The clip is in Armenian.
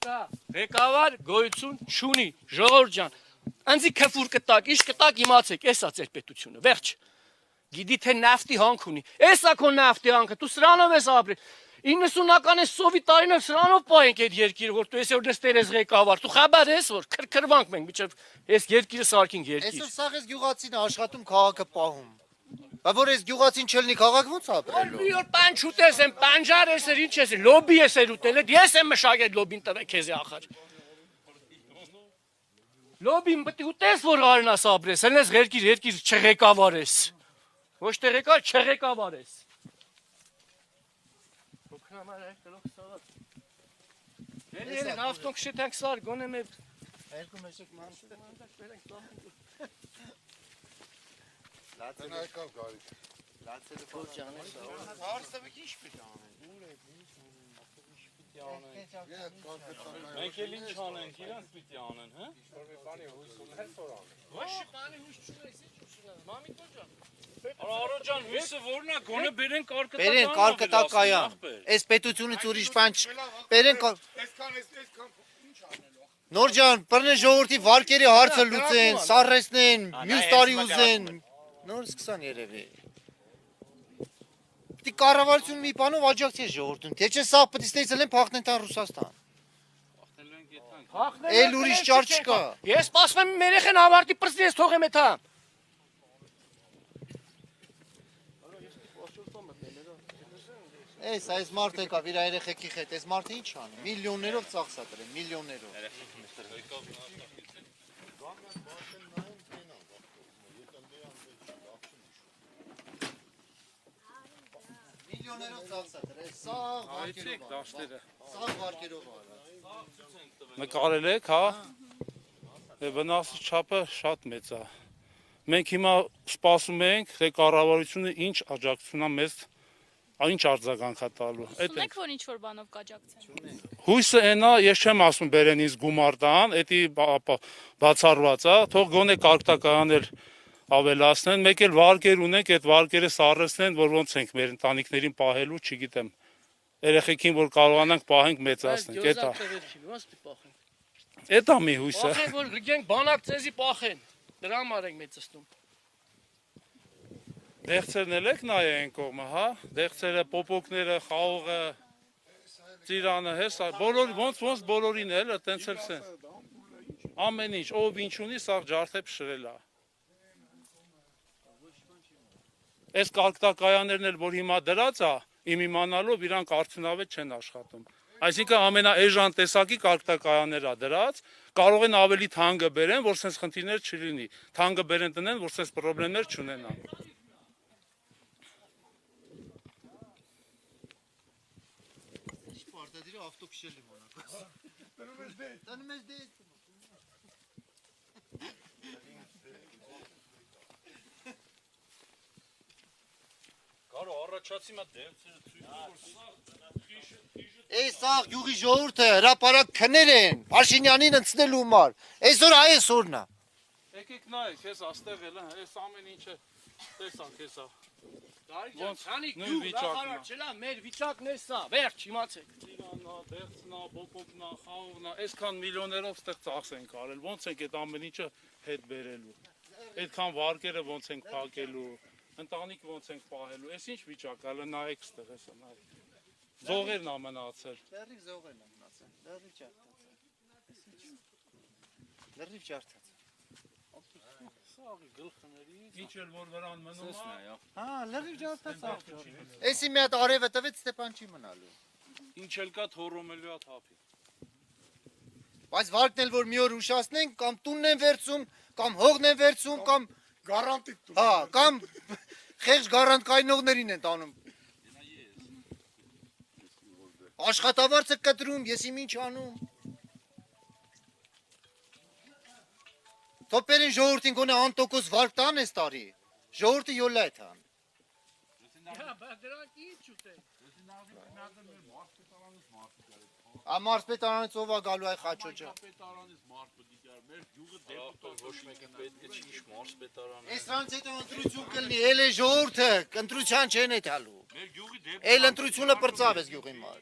Դա ղեկավար գոյություն չունի, ժողովուրդ ջան։ Անձի քֆուր կտակ, իշ կտակ իմացեք, էսա ձեր պետությունը, վերջ։ Գիտի թե նավթի հանք ունի։ Էսա քո նավթի հանքը, դու սրանով ես ապրել։ 90-ական այս սովի տարիներ սրանով պահենք այդ երկիրը, որ դու այսօր դες տերես ղեկավար։ Դու խաբար ես, որ քրքրվանք մենք միջև այս երկիրը սարքինք երկիր։ Այսօր սաղ ես գյուղացին աշխատում քաղաքը պահում։ Բա որ այս գյուղացին չլինի քաղաք ոնց ապրելու։ Մի օր պանչ ուտես եմ, պանջար ես ինչ ես, լոբի ես ուտել, ես եմ մշակել լոբին տվեք քեզ ախար։ Լոբին պետք է ուտես որ արնաս ապրես, հենց երկիր չղեկավար ես։ Ոչ թե ղեկավար, չղեկավար ես։ Ելեն ավտոն կշտենք սար, գոնե մեր Երկու մեջեք մանստը։ Լացել եկավ գարի։ Լացել Որ ջանես։ Հարստը ինչ պիտի անեն։ Մենք էլ ինչ անենք, իրանց պիտի անեն, հա? Ոչ բանի հույս չունես, ինչ ուշնա։ Մամի կոջան։ Արո ջան, հույսը որն է, գոնե բերեն կարկտական։ Բերեն կարկտակայան։ Այս պետությունից ուրիշ բան չ։ Բերեն Այսքան ինչ անելու։ Նոր ջան, բռնեն ժողովրդի վարկերի հարցը լուծեն, սառեցնեն, մյուս տարի ուզեն։ Նոր սկսան երևի։ Պիտի կառավարությունը մի բանով աջակցի ժողովրդին։ Թե չէ սա պիտի ստեյցել փախնեն տան Ռուսաստան։ Էլ ուրիշ ճար չկա։ Ես սպասում եմ մեր երեխան ավարտի պրծնի ես թողեմ էթա։ Այս մարդը եկավ իր երեխեքի հետ, այս մարդը ինչ անի։ Միլիոններով ծախսա դրեն, միլիոններով։ Միլիոններով ծախսա դրեն, սաղ վարկերով արած։ Նկարել եք, հա։ Վնասի չափը շատ մեծ է։ Մենք հիմա սպասում ենք, թե կառավարությունը ինչ աջակցություն է մեզ Ինչ արձագանք է տալու։ Ունեք որ ինչ որ բանով կաջակցեն։ Հույսը այնա, ես չեմ ասում բերեն ինձ գումար տան, էդի բացառված է, թող գոնե կարկտականներ ավելացնեն, մեկ էլ վարկեր ունենք, այդ վարկերը սառեցնեն, որ ոնց ենք մեր ընտանիքներին պահելու, չգիտեմ։ Երեխեքին որ կարողանանք պահենք մեծացնենք, էտա։ Էտա մի հույսը։ Պախեն որ գենք բանակ ցեզի պախեն։ Դրա համար ենք մեծացնում։ Դեղցերն էլ եք նայ այն կողմը, հա, դեղցերը, պոպոկները, խաղողը, ծիրանը, հեսա, ոնց բոլորին էլ, տենց էլ սեն, ամեն ինչ, ով ինչ ունի, սաղ ջարդեպ շրել է, այս կարկտակայաներն էլ, որ հիմա դրած է, իմ իմանալով իրանք արդյունավետ չեն աշխատում, այսինքն ամենաէժան տեսակի կարկտակայաններ է դրած, կարող են ավելի թանկը բերեն, որ սենց խնդիրներ չլինի, թանկը բերեն տնեն, որ սենց պրոբլեմներ չունենան։ Ավտոքշելի մոնակ։ Տնում ես դե։ Կարո առաջացի մա դերցերը Այս սաղ յուղի ժողովուրդը հրապարակ քներ են, Փաշինյանին ընծնելու համար։ Այսօր այսօրն է։ Եկեք նայեք, ես աստեղ էլ, այս ամեն ինչը տեսանք, հեսա։ Քանի գյուղ նախարար չլա, մեր վիճակն է սա, վերջ իմացեք։ Ծիրանա, դեղցնա, պոպոկնա, խաղողնա, այսքան միլիոներով ստեղ ծախս ենք արել, ոնց ենք այդ ամեն ինչը հետ բերելու։ Այդքան վարկերը ոնց ենք փակելու, ընտանիք ոնց ենք պահելու, այս ինչ վիճակ է, նայեք ստեղ, հեսա, նայեք։ Զողերն ա մնացել։ Լրիվ զողերն ա մնացել, լրիվ ջարդացել։ Լրիվ ջարդացել։ Սաղի գլխներից, ինչ էլ որ վրան մնում է։ Հա, լրիվ ջարդացավ։ Էսի մի հատ արևը տվեց Ստեփան չի մնալու։ Ինչ էլ կա թորոմելու է թափի։ Բայց վարկն էլ որ մի օր ուշացնենք, կամ տունն են վերցում, կամ հողն են վերցում, կամ Գարանտի տուն։ հա, կամ խեղճ գարանտ կայնողներին են տանում։ Աշխատավարձը կտրում, ես իմ ինչ անում։ Թոպերին ժողովրդին գոնե անտոկոս վարկ տան ես տարի, ժողովրդը յոլա է տան։ Դրանք ինչ ուտեն։ Մարսպետարանից ով է գալու այ խաչոջը։ Մարսպետարանից մարդ պետք է մեր գյուղը դեպուտատ ոչ մեկը պետք է չի մարսպետարանը։ Այսրանից հետո ընտրություն կլինի, էլ է ժողովուրդը, ընտրության չեն է տալու։ Մեր գյուղի դեպուտատ Էլ ընտրությունը պրծավ ես գյուղի մար։